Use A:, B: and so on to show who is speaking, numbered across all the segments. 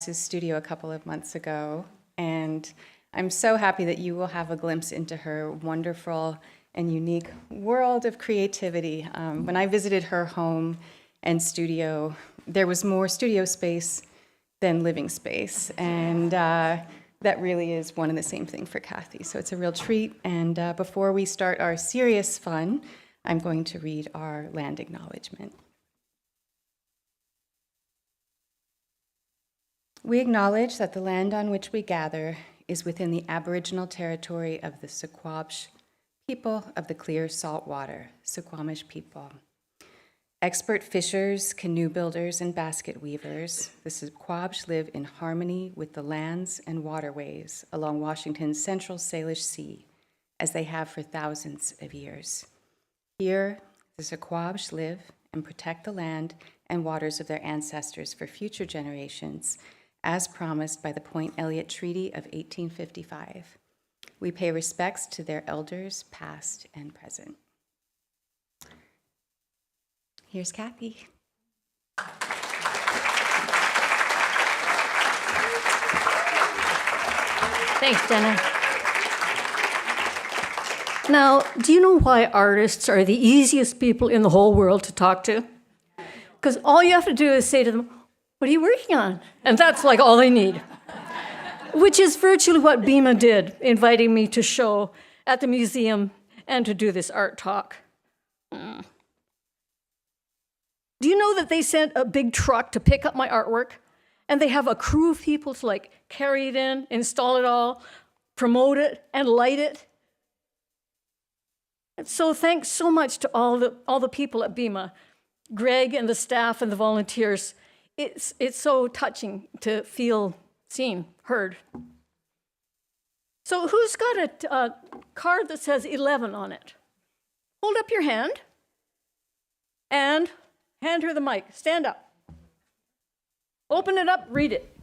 A: boss's studio a couple of months ago, and I'm so happy that you will have a glimpse into her wonderful and unique world of creativity. When I visited her home and studio, there was more studio space than living space, and that really is one and the same thing for Kathy. So it's a real treat, and before we start our serious fun, I'm going to read our land acknowledgement. We acknowledge that the land on which we gather is within the Aboriginal territory of the Suquamish people of the clear salt water, Suquamish people. Expert fishers, canoe builders, and basket weavers, the Suquamish live in harmony with the lands and waterways along Washington's central Salish Sea, as they have for thousands of years. Here, the Suquamish live and protect the land and waters of their ancestors for future generations, as promised by the Point Elliott Treaty of 1855. We pay respects to their elders, past and present. Here's Kathy.
B: Thanks, Jenna. Now, do you know why artists are the easiest people in the whole world to talk to? Because all you have to do is say to them, "What are you working on?" And that's like all they need. Which is virtually what BIMA did, inviting me to show at the museum and to do this art talk. Do you know that they sent a big truck to pick up my artwork? And they have a crew of people to like carry it in, install it all, promote it, and light it. And so thanks so much to all the people at BIMA, Greg and the staff and the volunteers. It's so touching to feel seen, heard. So who's got a card that says 11 on it? Hold up your hand and hand her the mic. Stand up. Open it up, read it.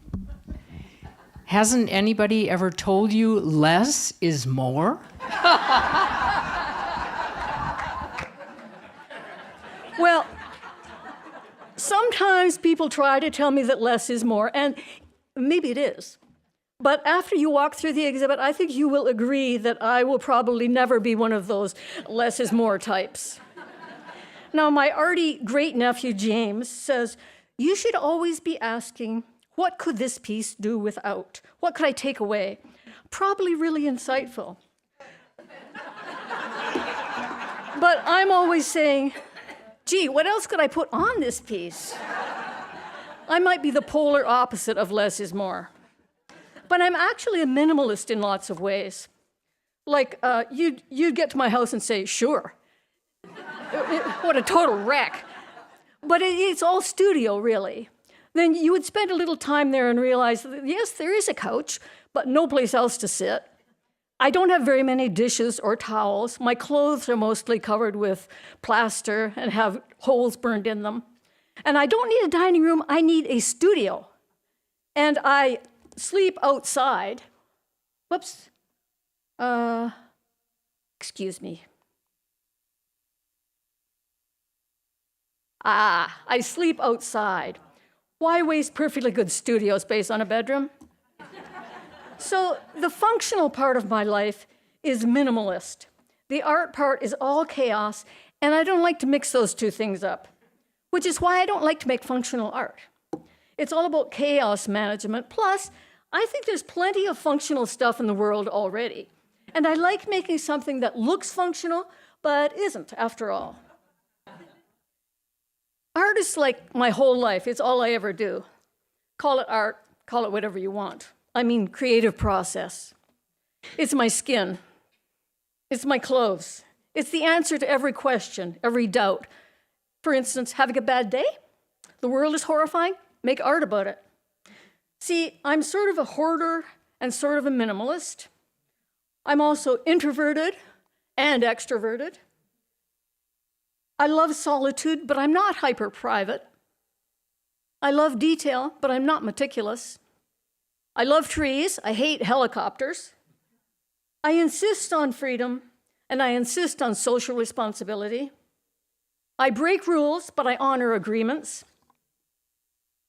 C: Hasn't anybody ever told you less is more?
B: Well, sometimes people try to tell me that less is more, and maybe it is. But after you walk through the exhibit, I think you will agree that I will probably never be one of those less is more types. Now, my arty great-nephew James says, you should always be asking, what could this piece do without? What could I take away? Probably really insightful. But I'm always saying, gee, what else could I put on this piece? I might be the polar opposite of less is more. But I'm actually a minimalist in lots of ways. Like, you'd get to my house and say, sure. What a total wreck. But it's all studio, really. Then you would spend a little time there and realize that, yes, there is a couch, but no place else to sit. I don't have very many dishes or towels. My clothes are mostly covered with plaster and have holes burned in them. And I don't need a dining room, I need a studio. And I sleep outside. Whoops. Excuse me. I sleep outside. Why waste perfectly good studio space on a bedroom? So the functional part of my life is minimalist. The art part is all chaos, and I don't like to mix those two things up, which is why I don't like to make functional art. It's all about chaos management. Plus, I think there's plenty of functional stuff in the world already. And I like making something that looks functional, but isn't, after all. Art is like my whole life. It's all I ever do. Call it art, call it whatever you want. I mean, creative process. It's my skin. It's my clothes. It's the answer to every question, every doubt. For instance, having a bad day? The world is horrifying? Make art about it. See, I'm sort of a hoarder and sort of a minimalist. I'm also introverted and extroverted. I love solitude, but I'm not hyper-private. I love detail, but I'm not meticulous. I love trees, I hate helicopters. I insist on freedom, and I insist on social responsibility. I break rules, but I honor agreements.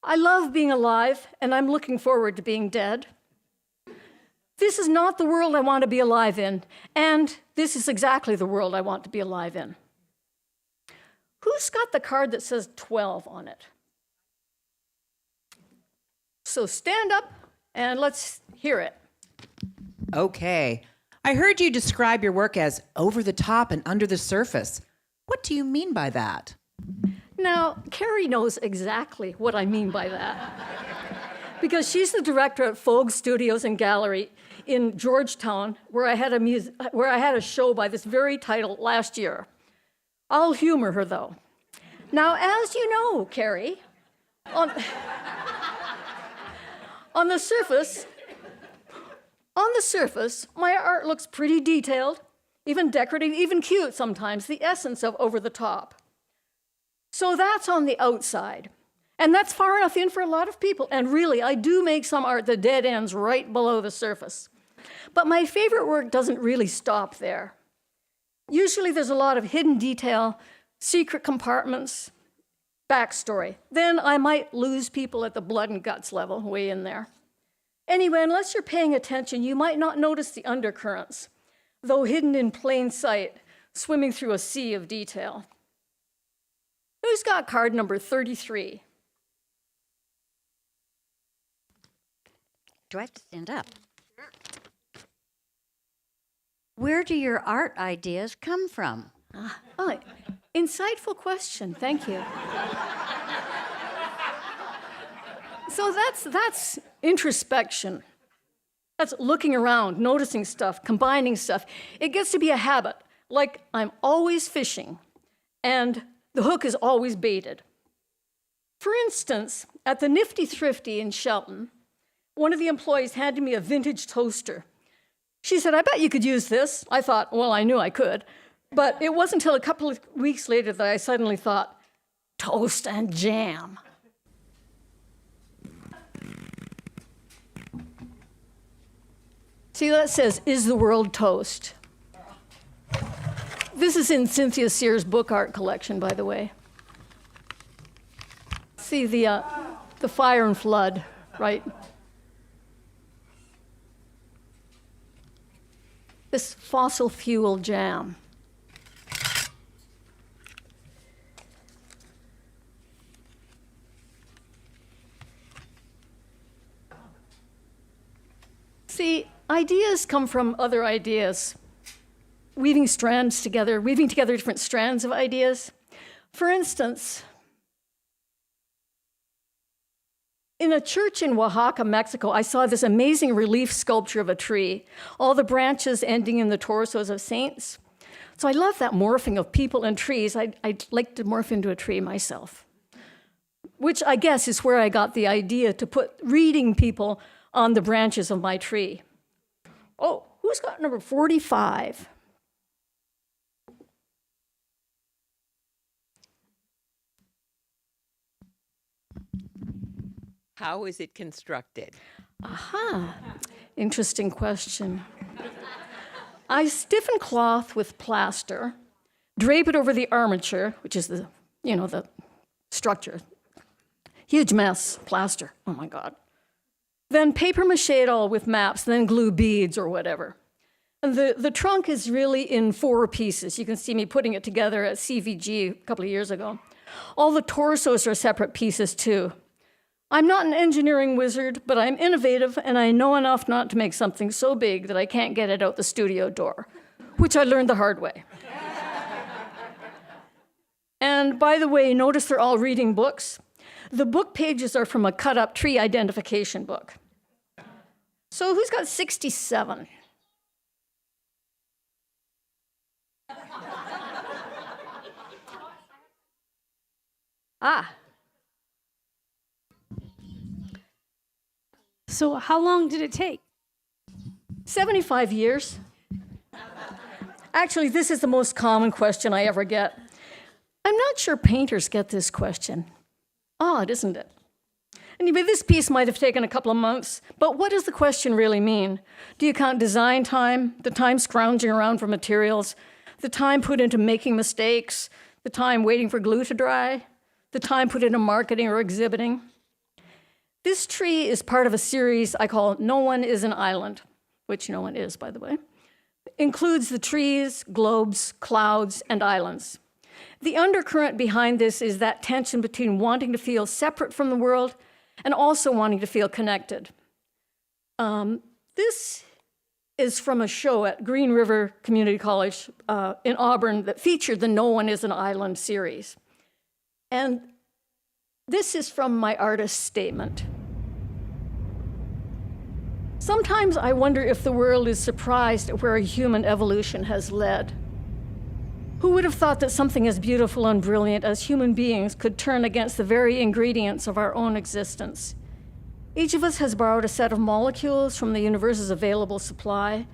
B: I love being alive, and I'm looking forward to being dead. This is not the world I want to be alive in, and this is exactly the world I want to be alive in. Who's got the card that says 12 on it? So stand up and let's hear it.
D: Okay. I heard you describe your work as over the top and under the surface. What do you mean by that?
B: Now, Carrie knows exactly what I mean by that. Because she's the director at Fogue Studios and Gallery in Georgetown, where I had a show by this very title last year. I'll humor her, though. Now, as you know, Carrie, on the surface, my art looks pretty detailed, even decorative, even cute sometimes, the essence of over the top. So that's on the outside. And that's far enough in for a lot of people. And really, I do make some art that dead ends right below the surface. But my favorite work doesn't really stop there. Usually there's a lot of hidden detail, secret compartments, backstory. Then I might lose people at the blood and guts level, way in there. Anyway, unless you're paying attention, you might not notice the undercurrents, though hidden in plain sight, swimming through a sea of detail. Who's got card number 33?
E: Do I have to stand up? Where do your art ideas come from?
B: Oh, insightful question, thank you. So that's introspection. That's looking around, noticing stuff, combining stuff. It gets to be a habit, like I'm always fishing, and the hook is always baited. For instance, at the Nifty Thrifty in Shelton, one of the employees handed me a vintage toaster. She said, "I bet you could use this." I thought, well, I knew I could. But it wasn't until a couple of weeks later that I suddenly thought, toast and jam. See, that says, "Is the world toast?" This is in Cynthia Sears' book art collection, by the way. See the fire and flood, right? This fossil fuel jam. See, ideas come from other ideas, weaving together different strands of ideas. For instance, in a church in Oaxaca, Mexico, I saw this amazing relief sculpture of a tree, all the branches ending in the torsos of saints. So I love that morphing of people and trees. I'd like to morph into a tree myself, which I guess is where I got the idea to put reading people on the branches of my tree. Oh, who's got number 45?
F: How is it constructed?
B: Aha, interesting question. I stiffen cloth with plaster, drape it over the armature, which is the structure. Huge mess, plaster, oh my God. Then paper mache it all with maps, then glue beads or whatever. And the trunk is really in 4 pieces. You can see me putting it together at CVG a couple of years ago. All the torsos are separate pieces too. I'm not an engineering wizard, but I'm innovative and I know enough not to make something so big that I can't get it out the studio door, which I learned the hard way. And by the way, notice they're all reading books. The book pages are from a cut-up tree identification book. So who's got 67?
G: So how long did it take?
B: 75 years. Actually, this is the most common question I ever get. I'm not sure painters get this question. Odd, isn't it? Anyway, this piece might have taken a couple of months, but what does the question really mean? Do you count design time, the time scrounging around for materials, the time put into making mistakes, the time waiting for glue to dry, the time put into marketing or exhibiting? This tree is part of a series I call No One is an Island, which no one is, by the way. Includes the trees, globes, clouds, and islands. The undercurrent behind this is that tension between wanting to feel separate from the world and also wanting to feel connected. This is from a show at Green River Community College in Auburn that featured the No One is an Island series. And this is from my artist's statement. Sometimes I wonder if the world is surprised at where human evolution has led. Who would have thought that something as beautiful and brilliant as human beings could turn against the very ingredients of our own existence? Each of us has borrowed a set of molecules from the universe's available supply,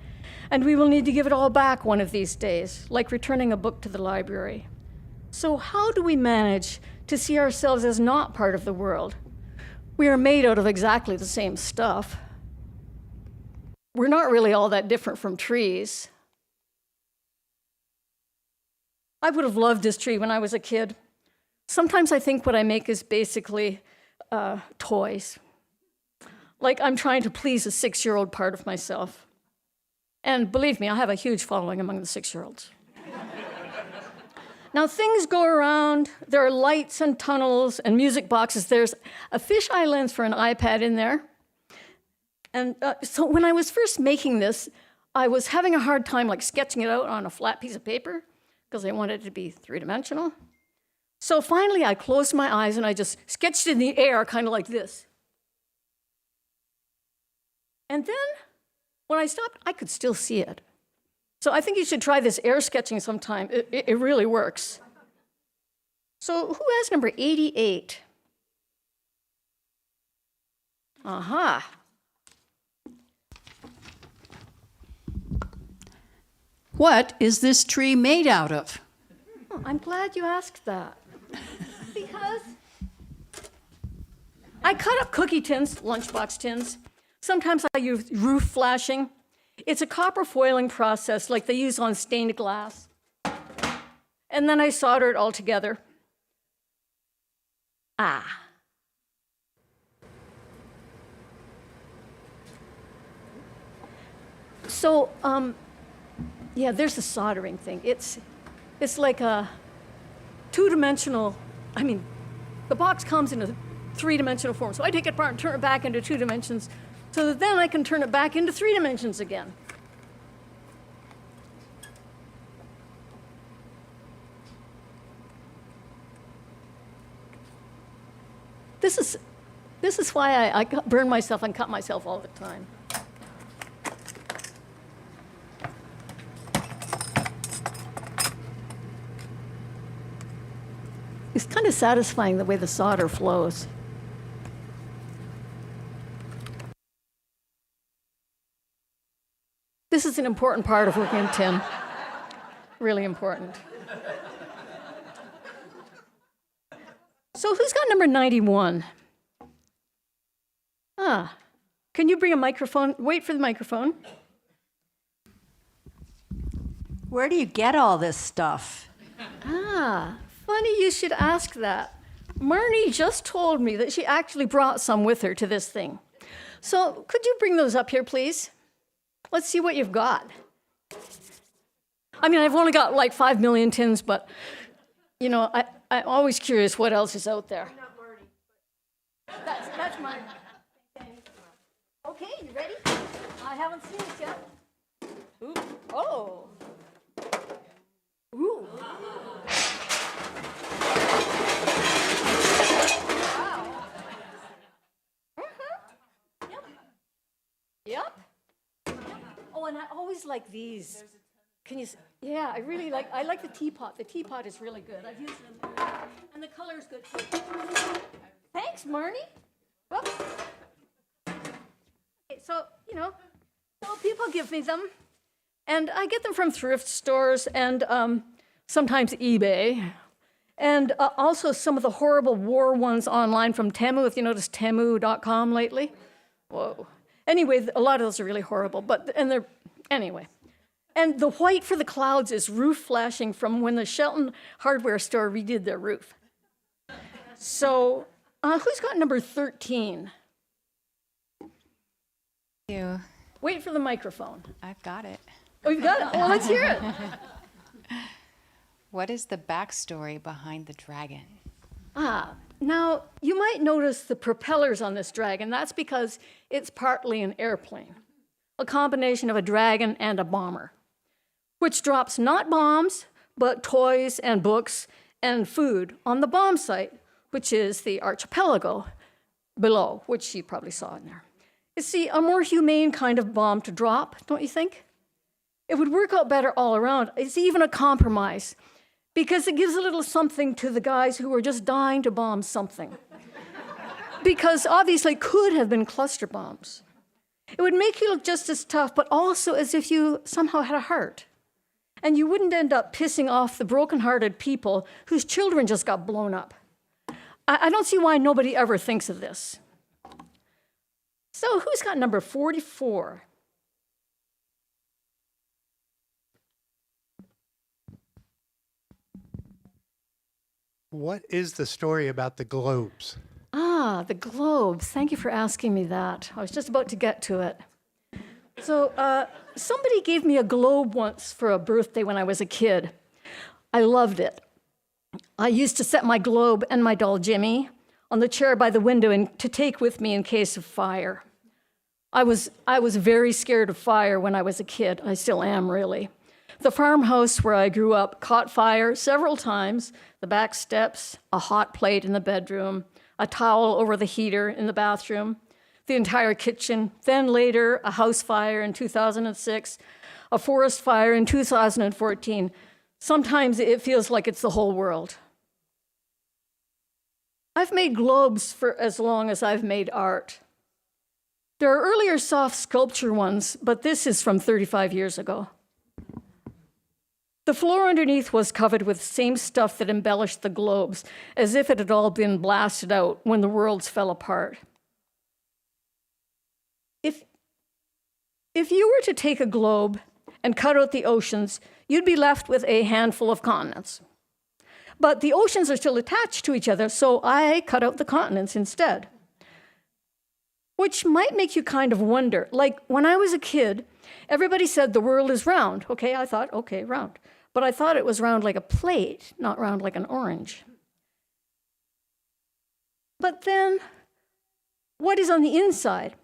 B: and we will need to give it all back one of these days, like returning a book to the library. So how do we manage to see ourselves as not part of the world? We are made out of exactly the same stuff. We're not really all that different from trees. I would have loved this tree when I was a kid. Sometimes I think what I make is basically toys. Like I'm trying to please a 6-year-old part of myself. And believe me, I have a huge following among the 6-year-olds. Now things go around, there are lights and tunnels and music boxes. There's a fisheye lens for an iPad in there. And so when I was first making this, I was having a hard time like sketching it out on a flat piece of paper because I wanted it to be 3-dimensional. So finally I closed my eyes and I just sketched in the air kind of like this. And then when I stopped, I could still see it. So I think you should try this air sketching sometime. It really works. So who has number 88? Aha.
H: What is this tree made out of?
B: Oh, I'm glad you asked that. Because I cut up cookie tins, lunchbox tins. Sometimes I use roof flashing. It's a copper foiling process like they use on stained glass. And then I solder it all together. So, yeah, there's the soldering thing. It's like a 2-dimensional, the box comes in a 3-dimensional form. So I take it apart and turn it back into 2 dimensions so that then I can turn it back into 3 dimensions again. This is why I burn myself and cut myself all the time. It's kind of satisfying the way the solder flows. This is an important part of working in tin. Really important. So who's got number 91? Can you bring a microphone? Wait for the microphone.
E: Where do you get all this stuff?
B: Funny you should ask that. Marnie just told me that she actually brought some with her to this thing. So could you bring those up here, please? Let's see what you've got. I've only got like 5 million tins, but, I'm always curious what else is out there. Not Marnie. That's mine. Okay, you ready? I haven't seen it yet. Ooh. Oh. Ooh. Yep. Oh, and I always like these. Can you? Yeah, I like the teapot. The teapot is really good. I've used them, and the color is good too. Thanks, Marnie. Whoops. Okay, so people give me them, and I get them from thrift stores and sometimes eBay, and also some of the horrible war ones online from Temu. If you noticed Temu.com lately, whoa. Anyway, a lot of those are really horrible, anyway. And the white for the clouds is roof flashing from when the Shelton hardware store redid their roof. So, who's got number 13?
A: You.
B: Wait for the microphone.
A: I've got it.
B: Oh, you got it? Well, let's hear it.
A: What is the backstory behind the dragon?
B: Now, you might notice the propellers on this dragon. That's because it's partly an airplane, a combination of a dragon and a bomber, which drops not bombs, but toys and books and food on the bomb site, which is the archipelago below, which you probably saw in there. It's a more humane kind of bomb to drop, don't you think? It would work out better all around. It's even a compromise because it gives a little something to the guys who are just dying to bomb something. Because obviously it could have been cluster bombs. It would make you look just as tough, but also as if you somehow had a heart. And you wouldn't end up pissing off the broken-hearted people whose children just got blown up. I don't see why nobody ever thinks of this. So who's got number 44?
I: What is the story about the globes?
B: The globes. Thank you for asking me that. I was just about to get to it. So somebody gave me a globe once for a birthday when I was a kid. I loved it. I used to set my globe and my doll Jimmy on the chair by the window and to take with me in case of fire. I was very scared of fire when I was a kid. I still am, really. The farmhouse where I grew up caught fire several times. The back steps, a hot plate in the bedroom, a towel over the heater in the bathroom, the entire kitchen, then later a house fire in 2006, a forest fire in 2014. Sometimes it feels like it's the whole world. I've made globes for as long as I've made art. There are earlier soft sculpture ones, but this is from 35 years ago. The floor underneath was covered with the same stuff that embellished the globes, as if it had all been blasted out when the worlds fell apart. If you were to take a globe and cut out the oceans, you'd be left with a handful of continents. But the oceans are still attached to each other, so I cut out the continents instead. Which might make you kind of wonder. Like, when I was a kid, everybody said the world is round. Okay, I thought, okay, round. But I thought it was round like a plate, not round like an orange. But then, what is on the inside?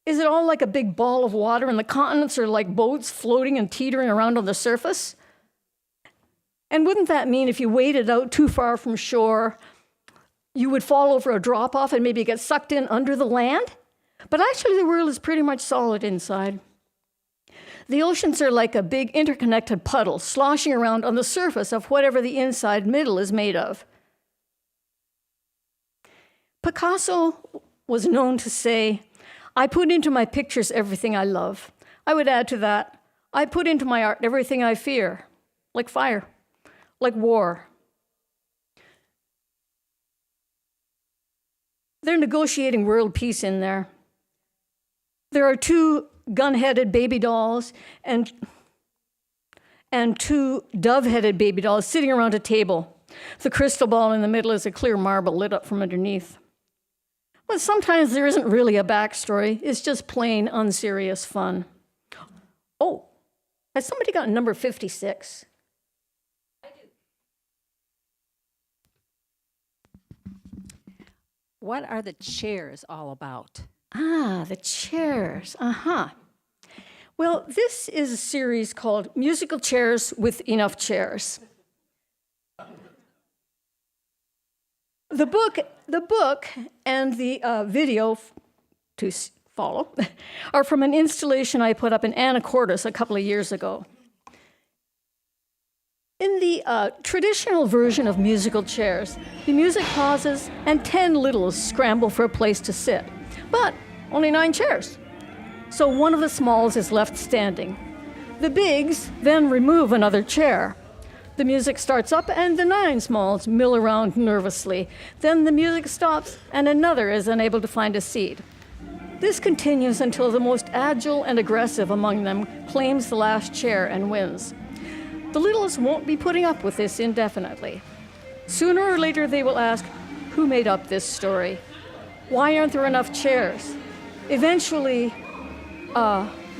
B: Is it all like a big ball of water and the continents are like boats floating and teetering around on the surface? And wouldn't that mean if you waded out too far from shore, you would fall over a drop-off and maybe get sucked in under the land? But actually, the world is pretty much solid inside. The oceans are like a big interconnected puddle sloshing around on the surface of whatever the inside middle is made of. Picasso was known to say, "I put into my pictures everything I love." I would add to that, "I put into my art everything I fear," like fire, like war. They're negotiating world peace in there. There are 2 gun-headed baby dolls and 2 dove-headed baby dolls sitting around a table. The crystal ball in the middle is a clear marble lit up from underneath. But sometimes there isn't really a backstory. It's just plain unserious fun. Oh, has somebody got number 56?
J: What are the chairs all about?
B: The chairs. Well, this is a series called Musical Chairs with Enough Chairs. The book and the video to follow are from an installation I put up in Anacortes a couple of years ago. In the traditional version of musical chairs, the music pauses and 10 littles scramble for a place to sit, but only 9 chairs. So one of the smalls is left standing. The bigs then remove another chair. The music starts up and the 9 smalls mill around nervously. Then the music stops and another is unable to find a seat. This continues until the most agile and aggressive among them claims the last chair and wins. The littles won't be putting up with this indefinitely. Sooner or later they will ask, who made up this story? Why aren't there enough chairs? Eventually,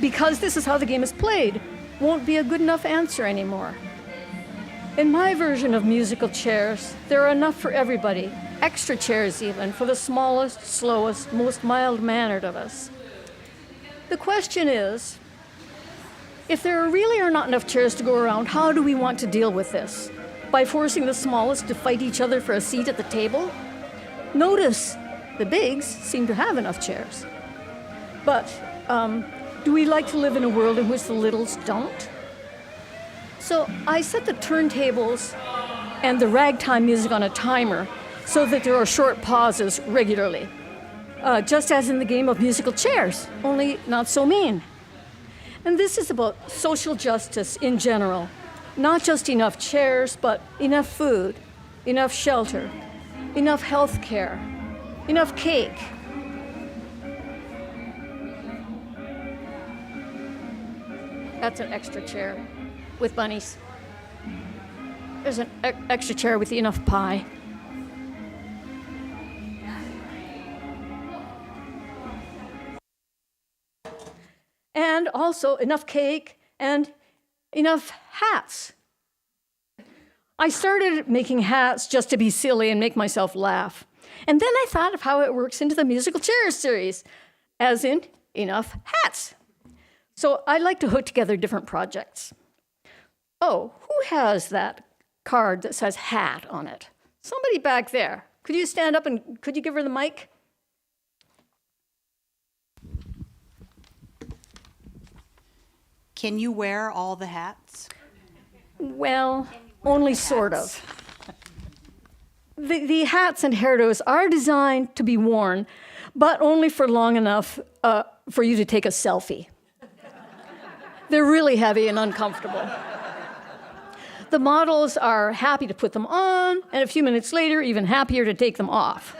B: because this is how the game is played, won't be a good enough answer anymore. In my version of musical chairs, there are enough for everybody, extra chairs even, for the smallest, slowest, most mild-mannered of us. The question is, if there really are not enough chairs to go around, how do we want to deal with this? By forcing the smallest to fight each other for a seat at the table? Notice the bigs seem to have enough chairs. But do we like to live in a world in which the littles don't? So I set the turntables and the ragtime music on a timer so that there are short pauses regularly, just as in the game of musical chairs, only not so mean. And this is about social justice in general. Not just enough chairs, but enough food, enough shelter, enough health care, enough cake. That's an extra chair with bunnies. There's an extra chair with enough pie. And also enough cake and enough hats. I started making hats just to be silly and make myself laugh. And then I thought of how it works into the musical chairs series, as in enough hats. So I like to hook together different projects. Oh, who has that card that says hat on it? Somebody back there. Could you stand up and could you give her the mic?
K: Can you wear all the hats?
B: Well, only sort of. The hats and hairdos are designed to be worn, but only for long enough for you to take a selfie. They're really heavy and uncomfortable. The models are happy to put them on, and a few minutes later, even happier to take them off.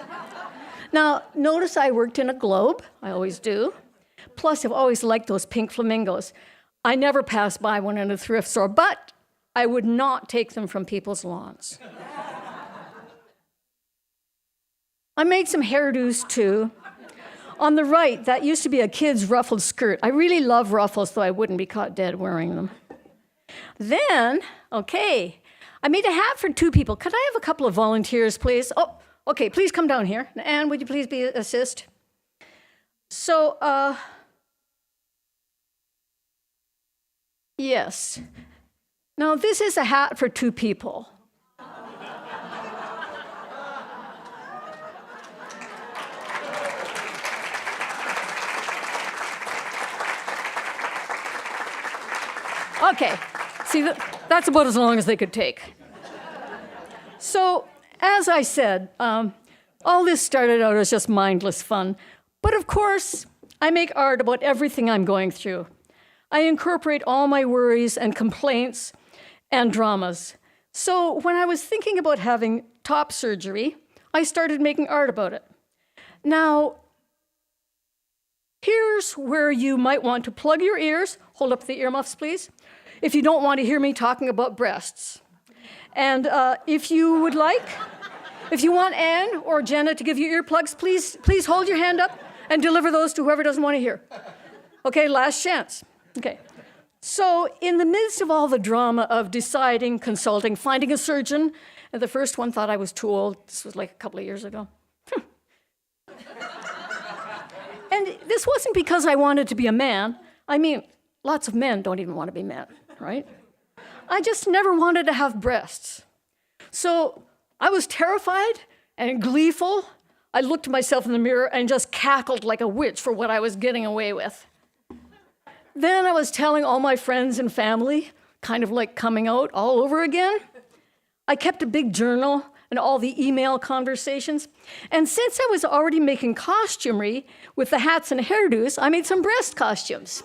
B: Now, notice I worked in a globe. I always do. Plus, I've always liked those pink flamingos. I never pass by one in a thrift store, but I would not take them from people's lawns. I made some hairdos too. On the right, that used to be a kid's ruffled skirt. I really love ruffles, though I wouldn't be caught dead wearing them. Then, okay, I made a hat for 2 people. Could I have a couple of volunteers, please? Oh, okay, please come down here. Anne, would you please assist? So, yes. Now, this is a hat for 2 people. Okay, see, that's about as long as they could take. So, as I said, all this started out as just mindless fun. But of course, I make art about everything I'm going through. I incorporate all my worries and complaints and dramas. So when I was thinking about having top surgery, I started making art about it. Now, here's where you might want to plug your ears. Hold up the earmuffs, please, if you don't want to hear me talking about breasts. And if you would like, if you want Anne or Jenna to give you earplugs, please hold your hand up and deliver those to whoever doesn't want to hear. Okay, last chance. Okay. So in the midst of all the drama of deciding, consulting, finding a surgeon, and the first one thought I was too old. This was like a couple of years ago. And this wasn't because I wanted to be a man. I mean, lots of men don't even want to be men, right? I just never wanted to have breasts. So I was terrified and gleeful. I looked at myself in the mirror and just cackled like a witch for what I was getting away with. Then I was telling all my friends and family, kind of like coming out all over again. I kept a big journal and all the email conversations. And since I was already making costumery with the hats and hairdos, I made some breast costumes.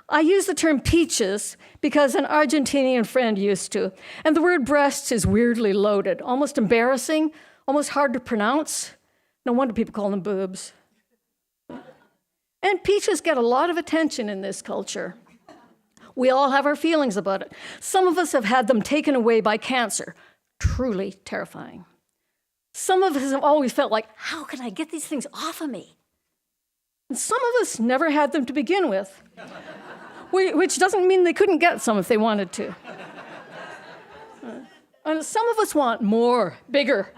B: I use the term peaches because an Argentinian friend used to. And the word breasts is weirdly loaded, almost embarrassing, almost hard to pronounce. No wonder people call them boobs. And peaches get a lot of attention in this culture. We all have our feelings about it. Some of us have had them taken away by cancer. Truly terrifying. Some of us have always felt like, how can I get these things off of me? And some of us never had them to begin with, which doesn't mean they couldn't get some if they wanted to. And some of us want more, bigger.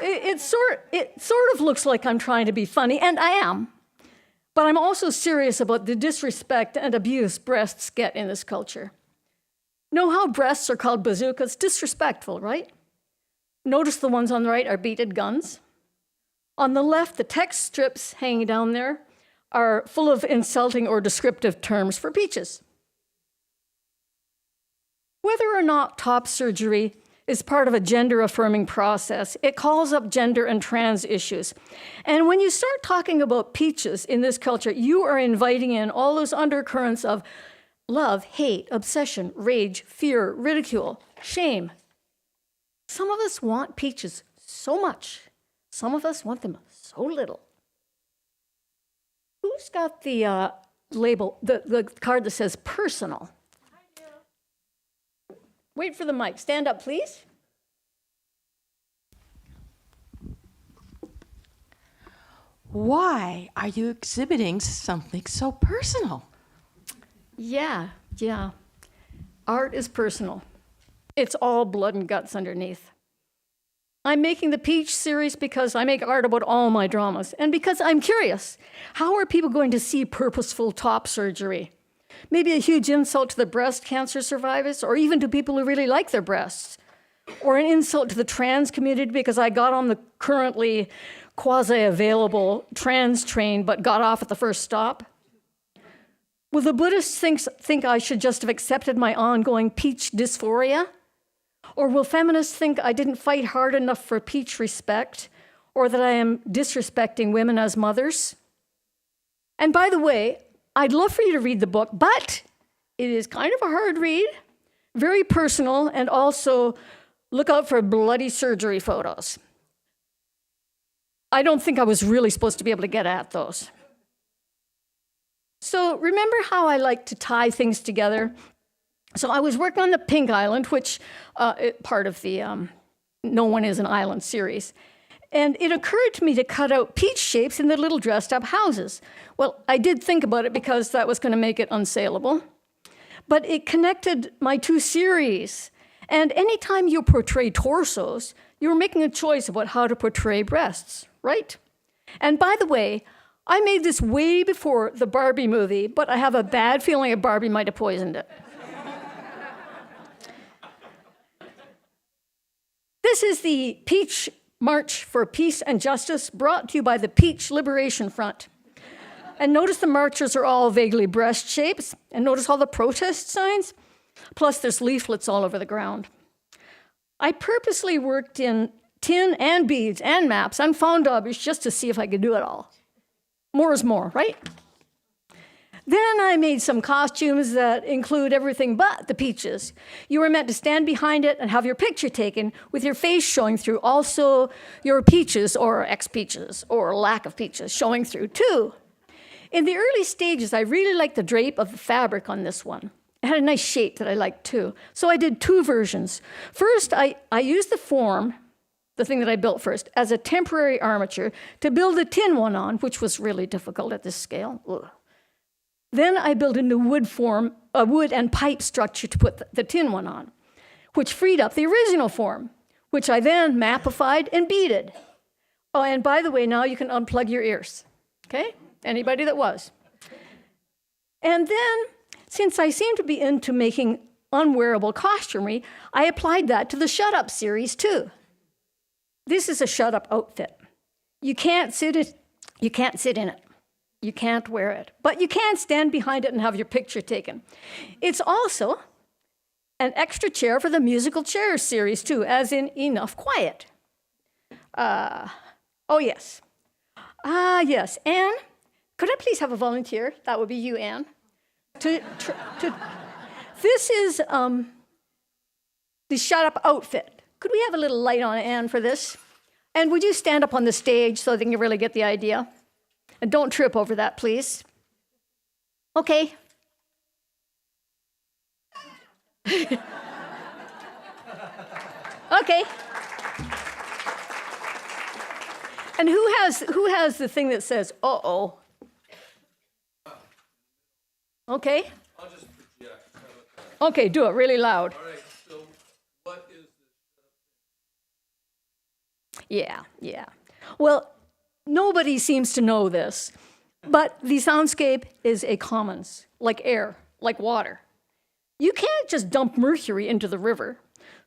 B: It sort of looks like I'm trying to be funny, and I am. But I'm also serious about the disrespect and abuse breasts get in this culture. Know how breasts are called bazookas? Disrespectful, right? Notice the ones on the right are beaded guns. On the left, the text strips hanging down there are full of insulting or descriptive terms for peaches. Whether or not top surgery is part of a gender-affirming process, it calls up gender and trans issues. And when you start talking about peaches in this culture, you are inviting in all those undercurrents of love, hate, obsession, rage, fear, ridicule, shame. Some of us want peaches so much. Some of us want them so little. Who's got the label, the card that says personal? Wait for the mic. Stand up, please.
L: Why are you exhibiting something so personal?
B: Yeah. Art is personal. It's all blood and guts underneath. I'm making the Peach series because I make art about all my dramas, and because I'm curious. How are people going to see purposeful top surgery? Maybe a huge insult to the breast cancer survivors, or even to people who really like their breasts. Or an insult to the trans community because I got on the currently quasi-available trans train but got off at the first stop. Will the Buddhists think I should just have accepted my ongoing peach dysphoria? Or will feminists think I didn't fight hard enough for peach respect, or that I am disrespecting women as mothers? And by the way, I'd love for you to read the book, but it is kind of a hard read, very personal, and also look out for bloody surgery photos. I don't think I was really supposed to be able to get at those. So remember how I like to tie things together? So I was working on the Pink Island, which part of the No One Is an Island series. And it occurred to me to cut out peach shapes in the little dressed up houses. Well, I did think about it because that was going to make it unsaleable. But it connected my two series. And anytime you portray torsos, you're making a choice about how to portray breasts, right? And by the way, I made this way before the Barbie movie, but I have a bad feeling a Barbie might have poisoned it. This is the Peach March for Peace and Justice, brought to you by the Peach Liberation Front. And notice the marchers are all vaguely breast shapes, and notice all the protest signs. Plus, there's leaflets all over the ground. I purposely worked in tin and beads and maps and found objects just to see if I could do it all. More is more, right? Then I made some costumes that include everything but the peaches. You were meant to stand behind it and have your picture taken with your face showing through. Also, your peaches or ex-peaches or lack of peaches showing through too. In the early stages, I really liked the drape of the fabric on this one. It had a nice shape that I liked too. So I did two versions. First, I used the form, the thing that I built first, as a temporary armature to build a tin one on, which was really difficult at this scale. Ugh. Then I built a new wood and pipe structure to put the tin one on, which freed up the original form, which I then mapified and beaded. Oh, and by the way, now you can unplug your ears, okay? Anybody that was. And then, since I seem to be into making unwearable costumery, I applied that to the Shut Up series too. This is a Shut Up outfit. You can't sit in it. You can't wear it, but you can stand behind it and have your picture taken. It's also an extra chair for the musical chairs series too, as in Enough Quiet. Oh yes. Yes, Anne, could I please have a volunteer? That would be you, Anne. This is the Shut Up outfit. Could we have a little light on Anne for this? And would you stand up on the stage so they can really get the idea? And don't trip over that, please. Okay. Okay. And who has the thing that says, uh-oh? Okay. I'll just project. Okay, do it really loud. All right, so what is this? Yeah. Well, nobody seems to know this, but the soundscape is a commons, like air, like water. You can't just dump mercury into the river.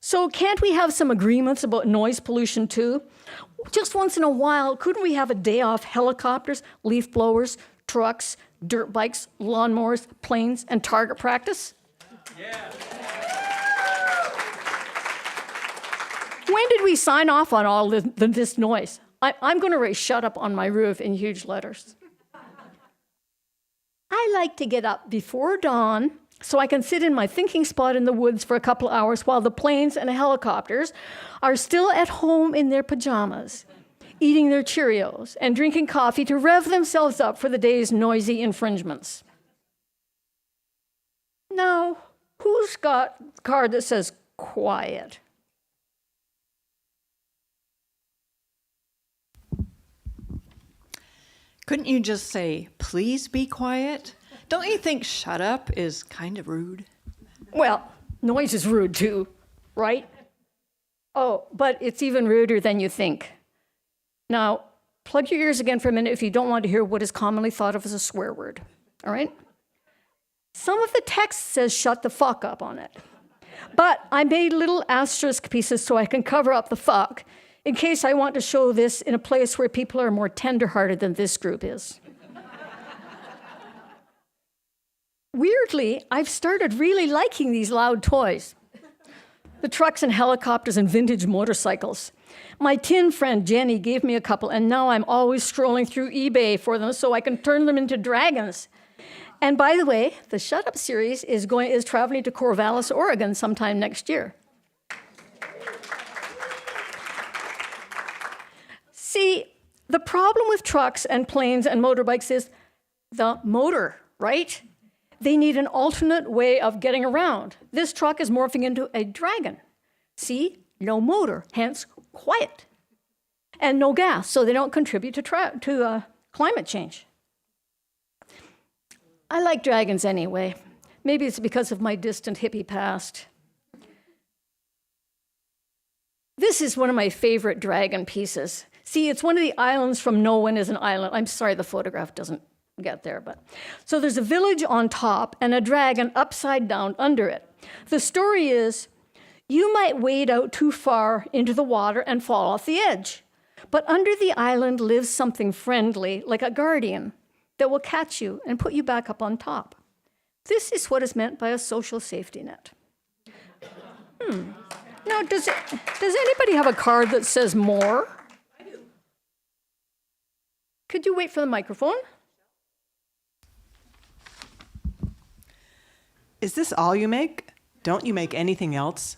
B: So can't we have some agreements about noise pollution too? Just once in a while, couldn't we have a day off helicopters, leaf blowers, trucks, dirt bikes, lawnmowers, planes, and target practice? Yeah. When did we sign off on all this noise? I'm going to write "shut up" on my roof in huge letters. I like to get up before dawn so I can sit in my thinking spot in the woods for a couple hours while the planes and helicopters are still at home in their pajamas, eating their Cheerios and drinking coffee to rev themselves up for the day's noisy infringements. Now, who's got a card that says quiet?
H: Couldn't you just say, please be quiet? Don't you think shut up is kind of rude?
B: Well, noise is rude too, right? Oh, but it's even ruder than you think. Now, plug your ears again for a minute if you don't want to hear what is commonly thought of as a swear word, all right? Some of the text says shut the fuck up on it. But I made little asterisk pieces so I can cover up the fuck in case I want to show this in a place where people are more tender-hearted than this group is. Weirdly, I've started really liking these loud toys. The trucks and helicopters and vintage motorcycles. My tin friend Jenny gave me a couple, and now I'm always scrolling through eBay for them so I can turn them into dragons. And by the way, the Shut Up series is traveling to Corvallis, Oregon sometime next year. See, the problem with trucks and planes and motorbikes is the motor, right? They need an alternate way of getting around. This truck is morphing into a dragon. See, no motor, hence quiet. And no gas, so they don't contribute to climate change. I like dragons anyway. Maybe it's because of my distant hippie past. This is one of my favorite dragon pieces. See, it's one of the islands from No One is an Island. I'm sorry the photograph doesn't get there, but. So there's a village on top and a dragon upside down under it. The story is, you might wade out too far into the water and fall off the edge. But under the island lives something friendly, like a guardian, that will catch you and put you back up on top. This is what is meant by a social safety net. Now, does anybody have a card that says more? I do. Could you wait for the microphone?
M: Is this all you make? Don't you make anything else?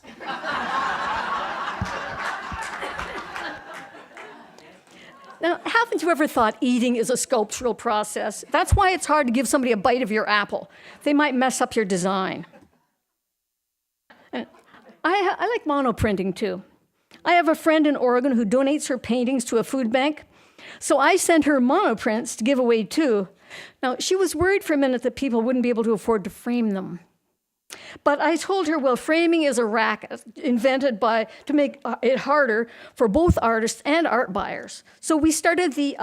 B: Now, haven't you ever thought eating is a sculptural process? That's why it's hard to give somebody a bite of your apple. They might mess up your design. And I like monoprinting too. I have a friend in Oregon who donates her paintings to a food bank. So I sent her monoprints to give away too. Now, she was worried for a minute that people wouldn't be able to afford to frame them. But I told her, well, framing is a racket invented to make it harder for both artists and art buyers. So we started the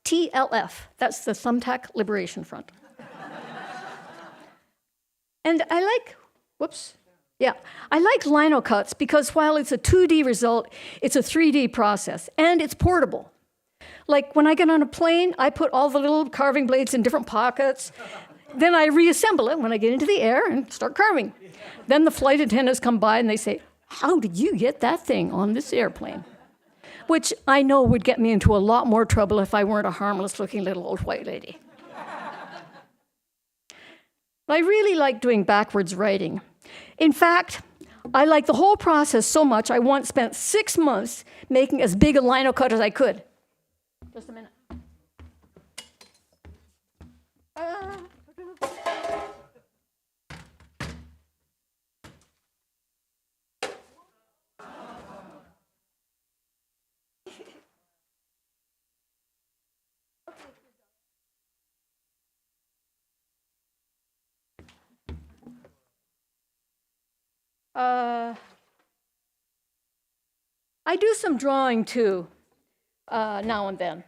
B: TLF, that's the Thumbtack Liberation Front. And I like lino cuts because while it's a 2D result, it's a 3D process, and it's portable. Like when I get on a plane, I put all the little carving blades in different pockets. Then I reassemble it when I get into the air and start carving. Then the flight attendants come by and they say, how did you get that thing on this airplane? Which I know would get me into a lot more trouble if I weren't a harmless-looking little old white lady. I really like doing backwards writing. In fact, I like the whole process so much I once spent 6 months making as big a lino cut as I could. Just a minute. I do some drawing too, now and then.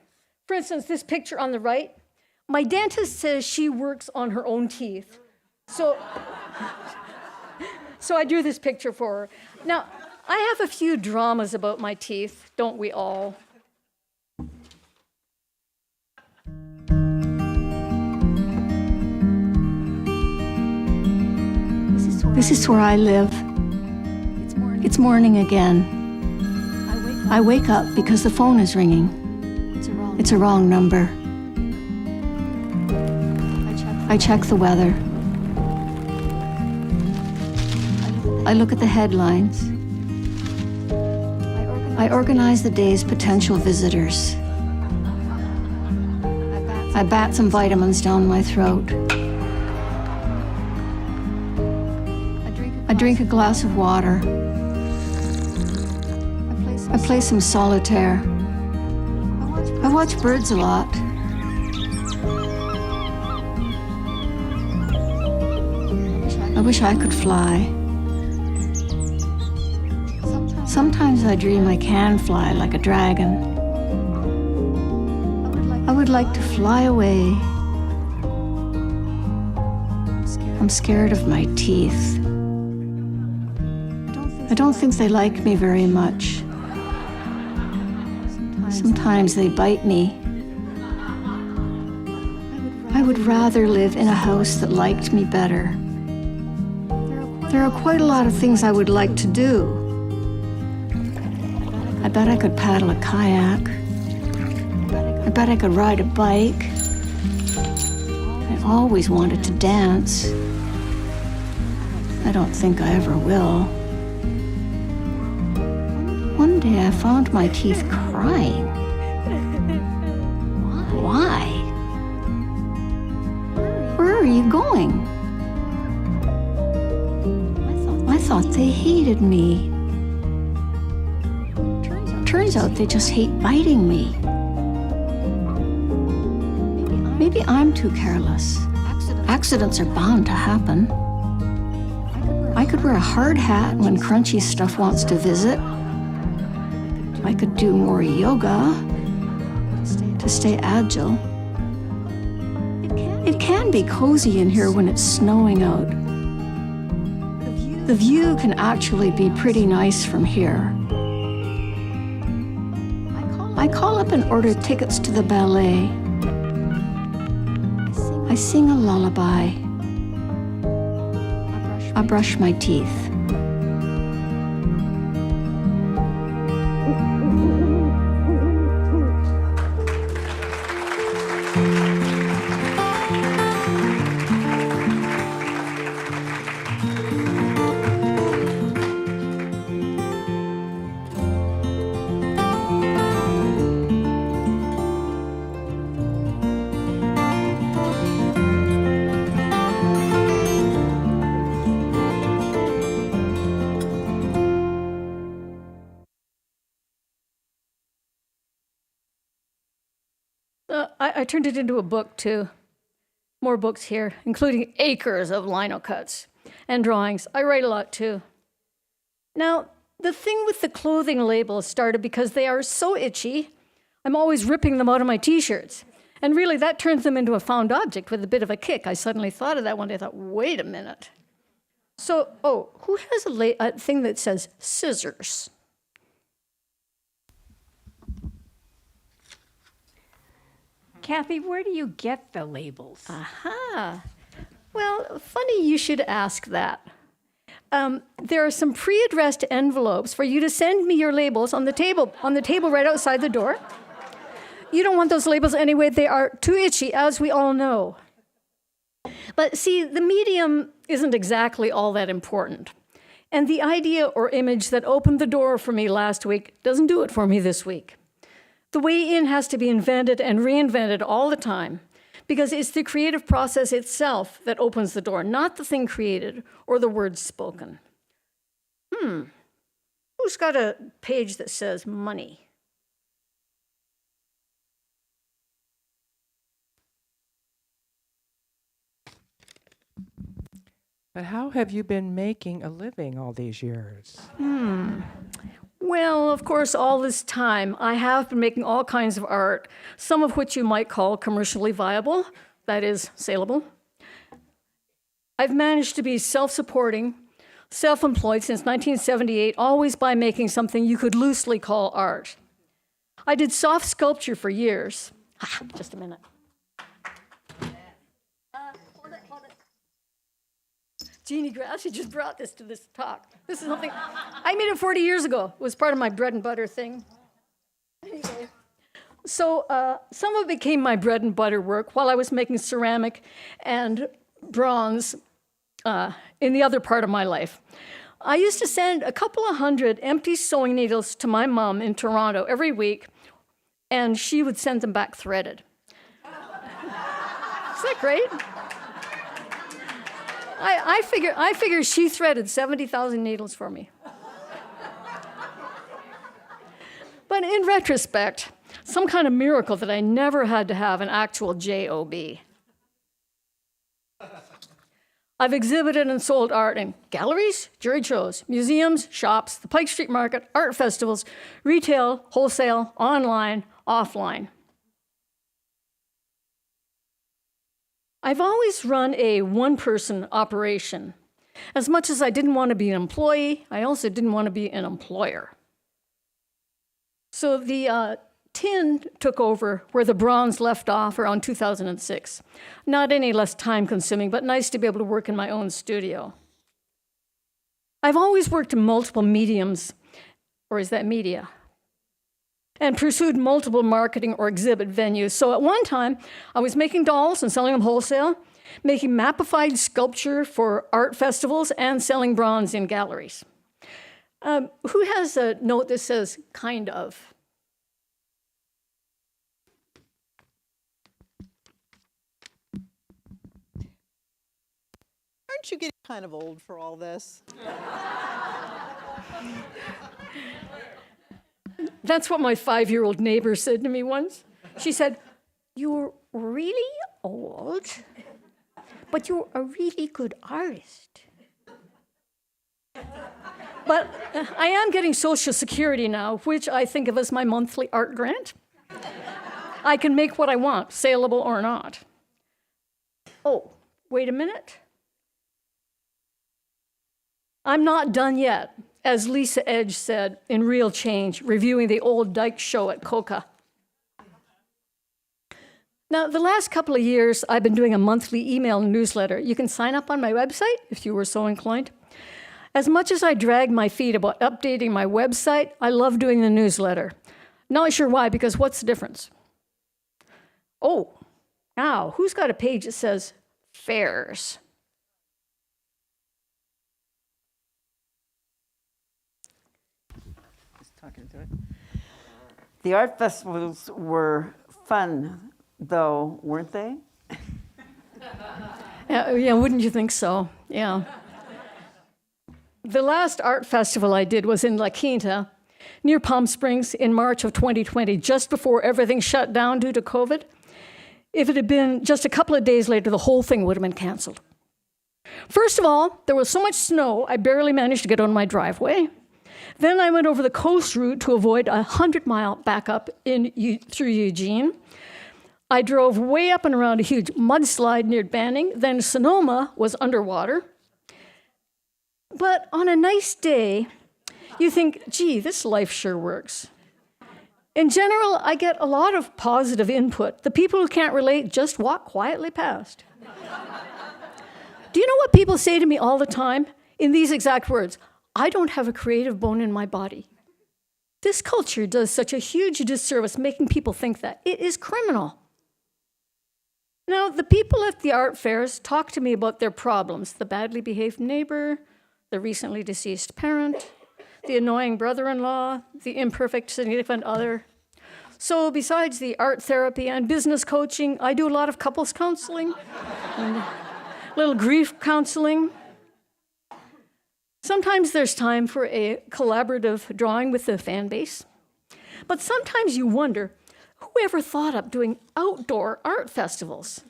B: For instance, this picture on the right, my dentist says she works on her own teeth. So I drew this picture for her. Now, I have a few dramas about my teeth, don't we all?
N: This is where I live. It's morning again. I wake up because the phone is ringing. It's a wrong number. I check the weather. I look at the headlines. I organize the day's potential visitors. I bat some vitamins down my throat. I drink a glass of water. I play some solitaire. I watch birds a lot. I wish I could fly. Sometimes I dream I can fly like a dragon. I would like to fly away. I'm scared of my teeth. I don't think they like me very much. Sometimes they bite me. I would rather live in a house that liked me better. There are quite a lot of things I would like to do. I bet I could paddle a kayak. I bet I could ride a bike. I always wanted to dance. I don't think I ever will. One day I found my teeth crying. Why? Where are you going? I thought they hated me. Turns out they just hate biting me. Maybe I'm too careless. Accidents are bound to happen. I could wear a hard hat when crunchy stuff wants to visit. I could do more yoga to stay agile. It can be cozy in here when it's snowing out. The view can actually be pretty nice from here. I call up and order tickets to the ballet. I sing a lullaby. I brush my teeth.
B: I turned it into a book, too. More books here, including acres of lino cuts and drawings. I write a lot, too. Now, the thing with the clothing labels started because they are so itchy, I'm always ripping them out of my T-shirts. And really, that turns them into a found object with a bit of a kick. I suddenly thought of that one day. I thought, wait a minute. So, who has a thing that says scissors?
J: Kathy, where do you get the labels?
B: Aha. Well, funny you should ask that. There are some pre-addressed envelopes for you to send me your labels on the table right outside the door. You don't want those labels anyway. They are too itchy, as we all know. But see, the medium isn't exactly all that important. And the idea or image that opened the door for me last week doesn't do it for me this week. The way in has to be invented and reinvented all the time because it's the creative process itself that opens the door, not the thing created or the words spoken. Who's got a page that says money?
O: But how have you been making a living all these years?
B: Well, of course, all this time, I have been making all kinds of art, some of which you might call commercially viable, that is, saleable. I've managed to be self-supporting, self-employed since 1978, always by making something you could loosely call art. I did soft sculpture for years. Just a minute. Jeannie Grass, she just brought this to this talk. This is something, I made it 40 years ago. It was part of my bread and butter thing. Anyway, so some of it became my bread and butter work while I was making ceramic and bronze in the other part of my life. I used to send a couple of hundred empty sewing needles to my mom in Toronto every week, and she would send them back threaded. Isn't that great? I figure she threaded 70,000 needles for me. But in retrospect, some kind of miracle that I never had to have an actual job. I've exhibited and sold art in galleries, juried shows, museums, shops, the Pike Street Market, art festivals, retail, wholesale, online, offline. I've always run a one-person operation. As much as I didn't want to be an employee, I also didn't want to be an employer. So the tin took over where the bronze left off around 2006. Not any less time-consuming, but nice to be able to work in my own studio. I've always worked in multiple mediums, or is that media? And pursued multiple marketing or exhibit venues. So at one time, I was making dolls and selling them wholesale, making mappified sculpture for art festivals, and selling bronze in galleries. Who has a note that says, kind of?
P: Aren't you getting kind of old for all this?
B: That's what my 5-year-old neighbor said to me once. She said, "You're really old, but you're a really good artist." But I am getting Social Security now, which I think of as my monthly art grant. I can make what I want, saleable or not. Oh, wait a minute. I'm not done yet, as Lisa Edge said in Real Change, reviewing the old Dyke show at Coca. Now, the last couple of years, I've been doing a monthly email newsletter. You can sign up on my website if you were so inclined. As much as I drag my feet about updating my website, I love doing the newsletter. Not sure why, because what's the difference? Oh, now, who's got a page that says fairs?
Q: The art festivals were fun, though, weren't they?
B: Yeah, wouldn't you think so? Yeah. The last art festival I did was in La Quinta, near Palm Springs, in March of 2020, just before everything shut down due to COVID. If it had been just a couple of days later, the whole thing would have been canceled. First of all, there was so much snow, I barely managed to get on my driveway. Then I went over the coast route to avoid a 100-mile backup through Eugene. I drove way up and around a huge mudslide near Banning. Then Sonoma was underwater. But on a nice day, you think, gee, this life sure works. In general, I get a lot of positive input. The people who can't relate just walk quietly past. Do you know what people say to me all the time? In these exact words, "I don't have a creative bone in my body." This culture does such a huge disservice making people think that. It is criminal. Now, the people at the art fairs talk to me about their problems: the badly behaved neighbor, the recently deceased parent, the annoying brother-in-law, the imperfect significant other. So besides the art therapy and business coaching, I do a lot of couples counseling, and a little grief counseling. Sometimes there's time for a collaborative drawing with the fan base. But sometimes you wonder, who ever thought up doing outdoor art festivals?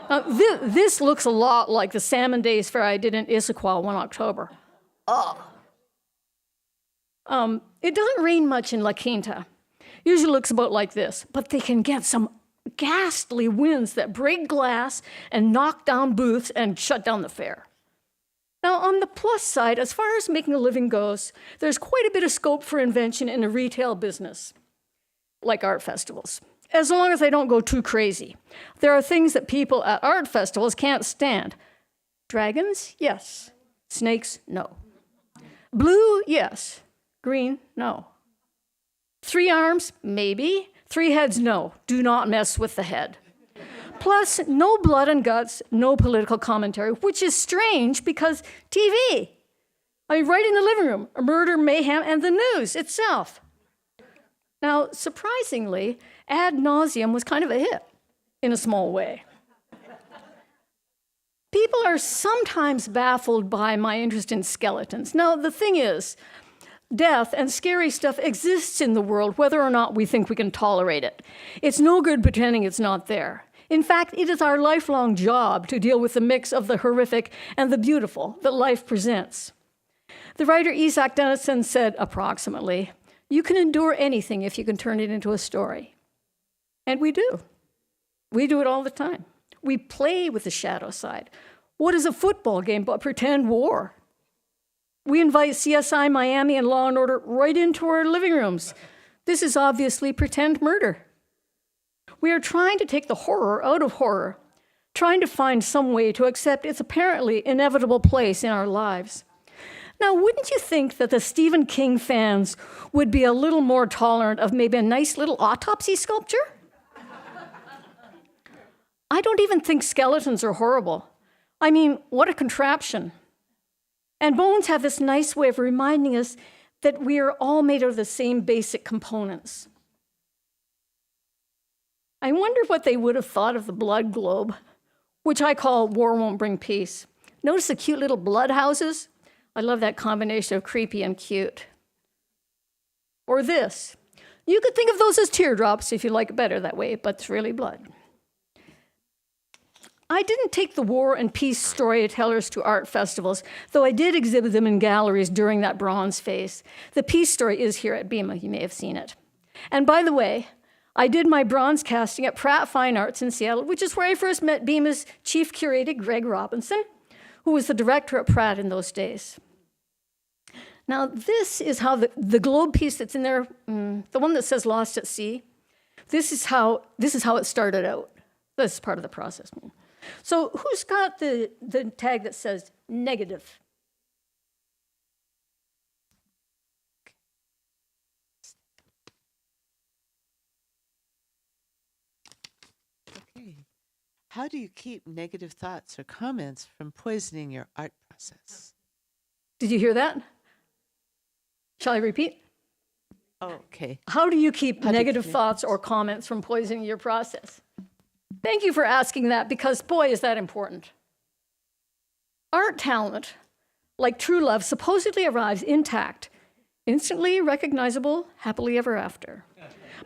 B: This looks a lot like the Salmon Days fair I did in Issaquah one October. It doesn't rain much in La Quinta. Usually looks about like this, but they can get some ghastly winds that break glass and knock down booths and shut down the fair. Now, on the plus side, as far as making a living goes, there's quite a bit of scope for invention in a retail business, like art festivals, as long as they don't go too crazy. There are things that people at art festivals can't stand. Dragons, yes. Snakes, no. Blue, yes. Green, no. 3 arms, maybe. 3 heads, no. Do not mess with the head. Plus, no blood and guts, no political commentary, which is strange because TV. I mean, right in the living room, murder, mayhem, and the news itself. Now, surprisingly, Ad Nauseam was kind of a hit in a small way. People are sometimes baffled by my interest in skeletons. Now, the thing is, death and scary stuff exists in the world, whether or not we think we can tolerate it. It's no good pretending it's not there. In fact, it is our lifelong job to deal with the mix of the horrific and the beautiful that life presents. The writer Isaac Dennison said approximately, "You can endure anything if you can turn it into a story." And we do. We do it all the time. We play with the shadow side. What is a football game but pretend war? We invite CSI Miami and Law & Order right into our living rooms. This is obviously pretend murder. We are trying to take the horror out of horror, trying to find some way to accept its apparently inevitable place in our lives. Now, wouldn't you think that the Stephen King fans would be a little more tolerant of maybe a nice little autopsy sculpture? I don't even think skeletons are horrible. I mean, what a contraption. And bones have this nice way of reminding us that we are all made of the same basic components. I wonder what they would have thought of the blood globe, which I call War Won't Bring Peace. Notice the cute little blood houses? I love that combination of creepy and cute. Or this. You could think of those as teardrops if you like it better that way, but it's really blood. I didn't take the war and peace storytellers to art festivals, though I did exhibit them in galleries during that bronze phase. The peace story is here at BIMA, you may have seen it. And by the way, I did my bronze casting at Pratt Fine Arts in Seattle, which is where I first met BIMA's chief curator, Greg Robinson, who was the director at Pratt in those days. Now, this is how the globe piece that's in there, the one that says Lost at Sea, this is how it started out. This is part of the process. So who's got the tag that says negative?
F: Okay. How do you keep negative thoughts or comments from poisoning your art process?
B: Did you hear that? Shall I repeat?
F: Okay.
B: How do you keep negative thoughts or comments from poisoning your process? Thank you for asking that, because boy, is that important. Art talent, like true love, supposedly arrives intact, instantly recognizable, happily ever after.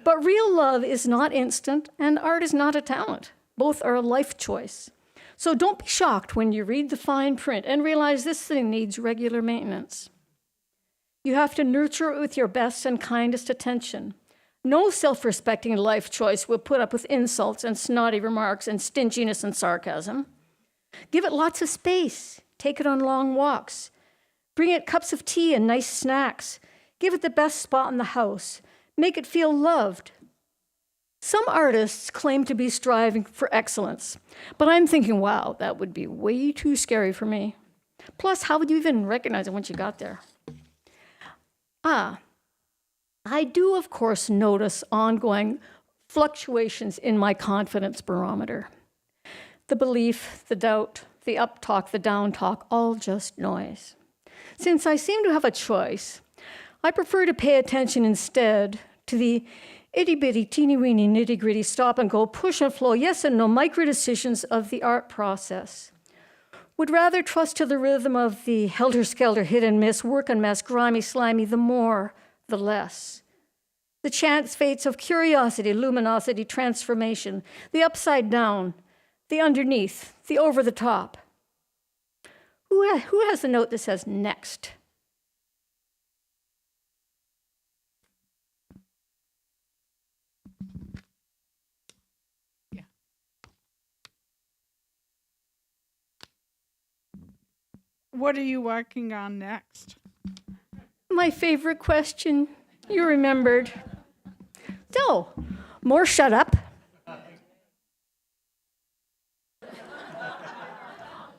B: But real love is not instant, and art is not a talent. Both are a life choice. So don't be shocked when you read the fine print and realize this thing needs regular maintenance. You have to nurture it with your best and kindest attention. No self-respecting life choice will put up with insults and snotty remarks and stinginess and sarcasm. Give it lots of space. Take it on long walks. Bring it cups of tea and nice snacks. Give it the best spot in the house. Make it feel loved. Some artists claim to be striving for excellence, but I'm thinking, wow, that would be way too scary for me. Plus, how would you even recognize it once you got there? I do, of course, notice ongoing fluctuations in my confidence barometer. The belief, the doubt, the up talk, the down talk, all just noise. Since I seem to have a choice, I prefer to pay attention instead to the itty-bitty, teeny-weeny, nitty-gritty, stop and go, push and flow, yes and no, micro-decisions of the art process. Would rather trust to the rhythm of the helter-skelter, hit and miss, work and mess, grimy, slimy, the more, the less. The chance fates of curiosity, luminosity, transformation, the upside down, the underneath, the over the top? Who has the note that says next?
G: What are you working on next?
B: My favorite question. You remembered. So, more shut up.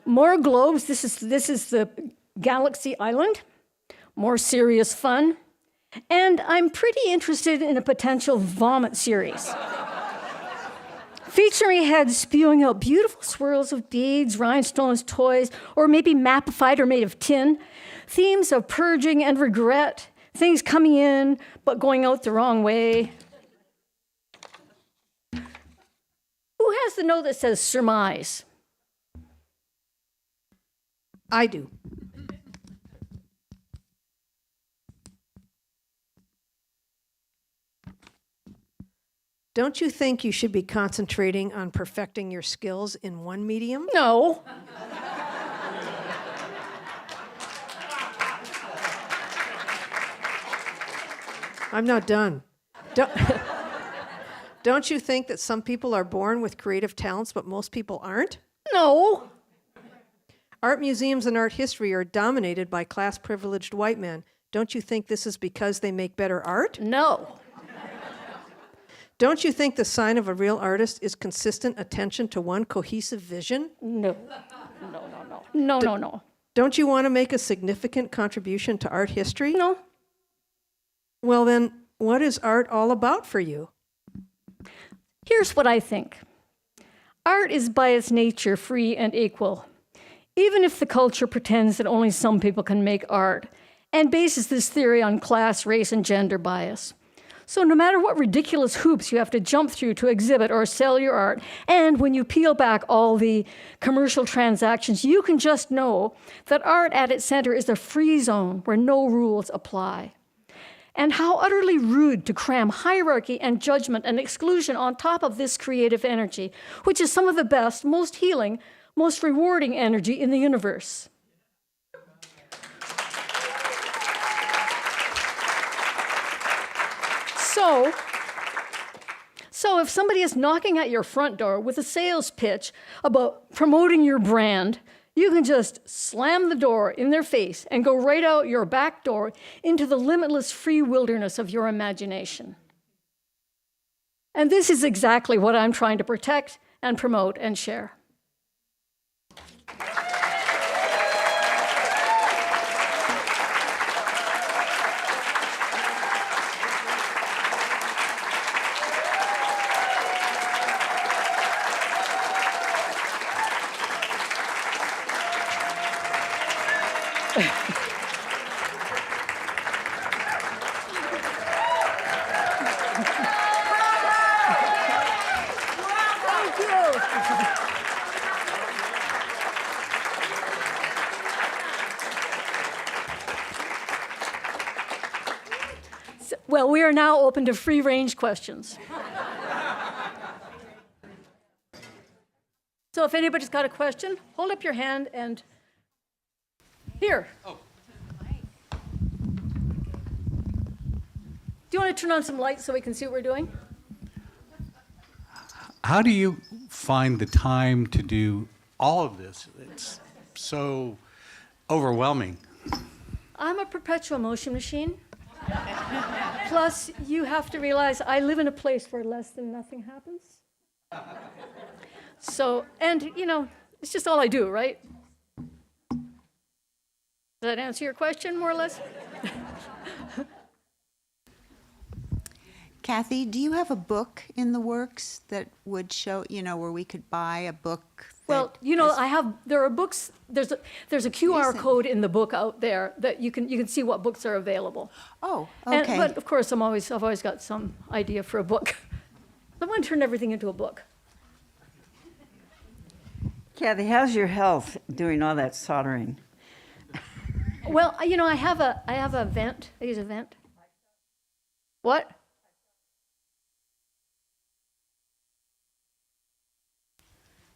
B: More globes. This is the Galaxy Island. More serious fun. And I'm pretty interested in a potential vomit series. Featuring heads spewing out beautiful swirls of beads, rhinestones, toys, or maybe mapified or made of tin. Themes of purging and regret. Things coming in but going out the wrong way. Who has the note that says surmise?
R: I do. Don't you think you should be concentrating on perfecting your skills in one medium?
B: No.
R: I'm not done. Don't you think that some people are born with creative talents, but most people aren't?
B: No.
R: Art museums and art history are dominated by class-privileged white men. Don't you think this is because they make better art?
B: No.
R: Don't you think the sign of a real artist is consistent attention to one cohesive vision?
B: No. No.
R: Don't you want to make a significant contribution to art history?
B: No.
R: Well then, what is art all about for you?
B: Here's what I think. Art is by its nature free and equal. Even if the culture pretends that only some people can make art and bases this theory on class, race, and gender bias. So no matter what ridiculous hoops you have to jump through to exhibit or sell your art, and when you peel back all the commercial transactions, you can just know that art at its center is a free zone where no rules apply. And how utterly rude to cram hierarchy and judgment and exclusion on top of this creative energy, which is some of the best, most healing, most rewarding energy in the universe. So if somebody is knocking at your front door with a sales pitch about promoting your brand, you can just slam the door in their face and go right out your back door into the limitless free wilderness of your imagination. And this is exactly what I'm trying to protect and promote and share. Well, we are now open to free-range questions. So if anybody's got a question, hold up your hand and here. Oh. Do you want to turn on some lights so we can see what we're doing?
S: How do you find the time to do all of this? It's so overwhelming.
B: I'm a perpetual motion machine. Plus, you have to realize I live in a place where less than nothing happens. So, and you know, it's just all I do, right? Does that answer your question, more or less?
K: Kathy, do you have a book in the works that would show, you know, where we could buy a book?
B: Well, you know, there are books, there's a QR code in the book out there that you can see what books are available.
K: Oh, okay.
B: But of course, I've always got some idea for a book. I want to turn everything into a book.
Q: Kathy, how's your health doing all that soldering?
B: Well, you know, I have a vent. I use a vent. What?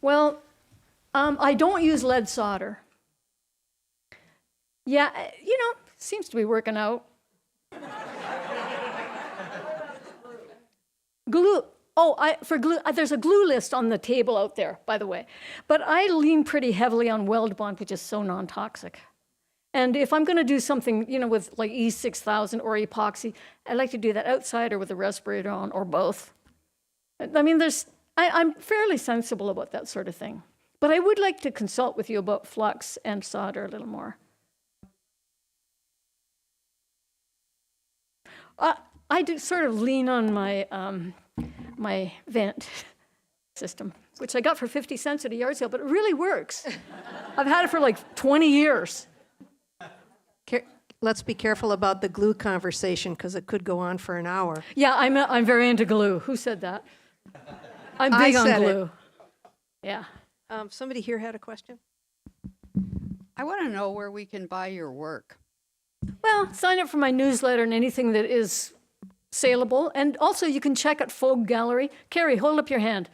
B: Well, I don't use lead solder. Yeah, seems to be working out. Glue. For glue, there's a glue list on the table out there, by the way. But I lean pretty heavily on Weld Bond, which is so non-toxic. And if I'm going to do something, with like E6000 or epoxy, I like to do that outside or with a respirator on, or both. I mean, I'm fairly sensible about that sort of thing. But I would like to consult with you about flux and solder a little more. I do sort of lean on my my vent system, which I got for 50 cents at a yard sale, but it really works. I've had it for like 20 years.
R: Let's be careful about the glue conversation because it could go on for an hour.
B: Yeah, I'm very into glue. Who said that? I'm big on glue.
R: It.
B: Yeah.
R: Somebody here had a question?
J: I want to know where we can buy your work.
B: Well, sign up for my newsletter and anything that is saleable. And also you can check at Folk Gallery. Carrie, hold up your hand.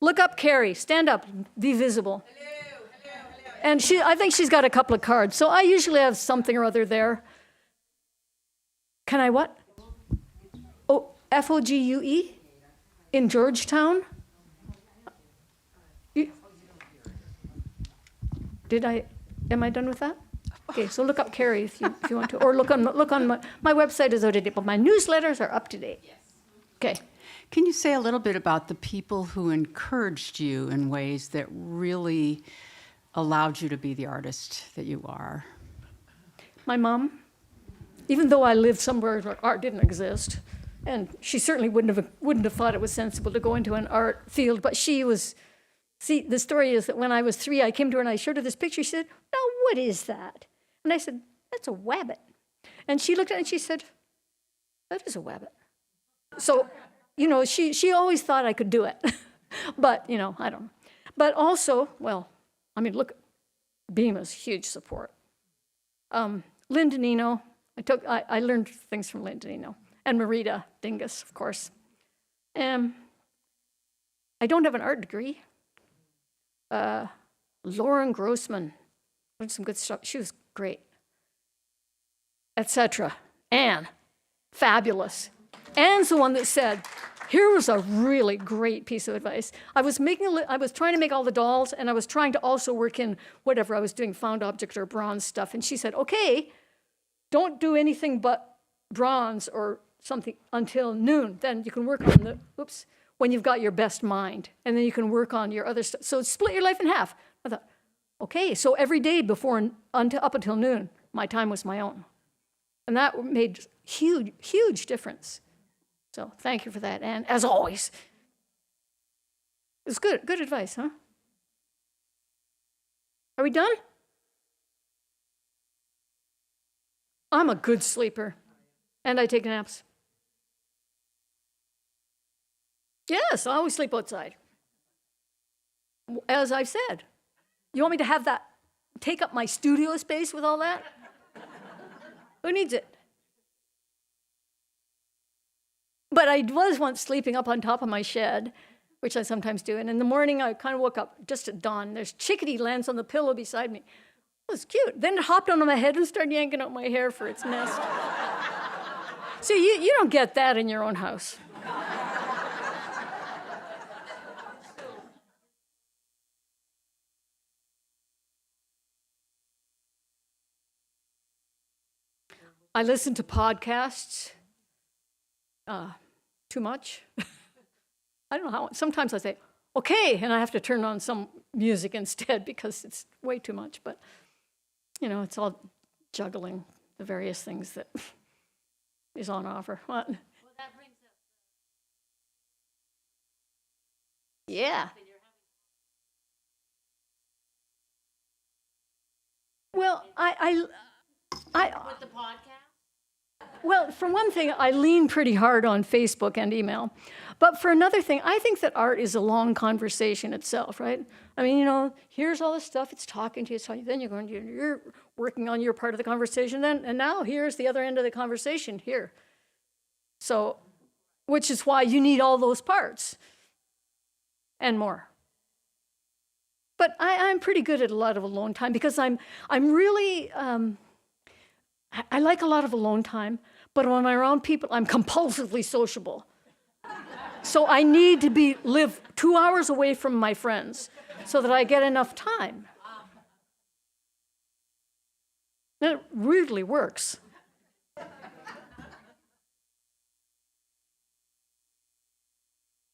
B: Look up Carrie. Stand up. Be visible. Hello. And I think she's got a couple of cards. So I usually have something or other there. Can I what? Oh, FOGUE in Georgetown? Am I done with that? Okay, so look up Carrie if you want to, or look on my website is out of date, but my newsletters are up to date. Yes. Okay.
J: Can you say a little bit about the people who encouraged you in ways that really allowed you to be the artist that you are?
B: My mom, even though I lived somewhere where art didn't exist, and she certainly wouldn't have thought it was sensible to go into an art field, but she was. See, the story is that when I was 3, I came to her and I showed her this picture. She said, "Now, what is that?" And I said, "That's a wabbit." And she looked at it and she said, "That is a wabbit." So, she always thought I could do it. But, I don't know. But also, look, BIMA's huge support. Lynn Danino, I learned things from Lynn Danino. And Marita Dingus, of course. I don't have an art degree. Lauren Grossman, learned some good stuff. She was great, etc. Anne, fabulous. Anne's the one that said, here was a really great piece of advice. I was trying to make all the dolls, and I was trying to also work in whatever I was doing, found object or bronze stuff. And she said, okay, don't do anything but bronze or something until noon. Then you can work on when you've got your best mind, and then you can work on your other stuff. So split your life in half. I thought, okay, so every day up until noon, my time was my own. And that made huge, huge difference. So thank you for that, Anne, as always. It was good advice, huh? Are we done? I'm a good sleeper, and I take naps. Yes, I always sleep outside. As I've said. You want me to have that, take up my studio space with all that? Who needs it? But I was once sleeping up on top of my shed, which I sometimes do, and in the morning I kind of woke up just at dawn. There's chickadee lands on the pillow beside me. It was cute. Then it hopped onto my head and started yanking out my hair for its nest. So you don't get that in your own house. I listen to podcasts too much. I don't know how. Sometimes I say, okay, and I have to turn on some music instead because it's way too much. But, it's all juggling the various things that is on offer. What? Well, that brings up. Yeah. Well, with the podcast? Well, for one thing, I lean pretty hard on Facebook and email. But for another thing, I think that art is a long conversation itself, right? I mean, here's all this stuff, it's talking to you, then you're working on your part of the conversation then, and now here's the other end of the conversation here. So, which is why you need all those parts and more. But I'm pretty good at a lot of alone time because I'm really, I like a lot of alone time, but when I'm around people, I'm compulsively sociable. So I need to live 2 hours away from my friends so that I get enough time. And it really works.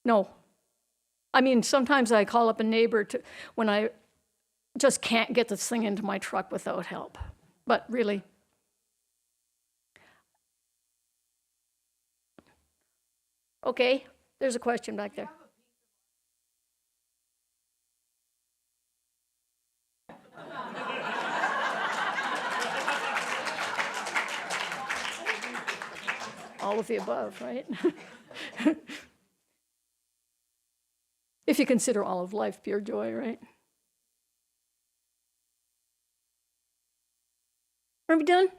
B: No. I mean, sometimes I call up a neighbor when I just can't get this thing into my truck without help. But really. Okay, there's a question back there. All of the above, right? If you consider all of life pure joy, right? Are we done?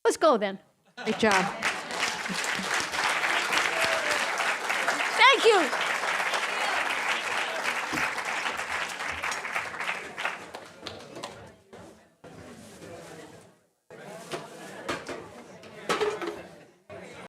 B: Let's go then.
R: Great job.
B: Thank you.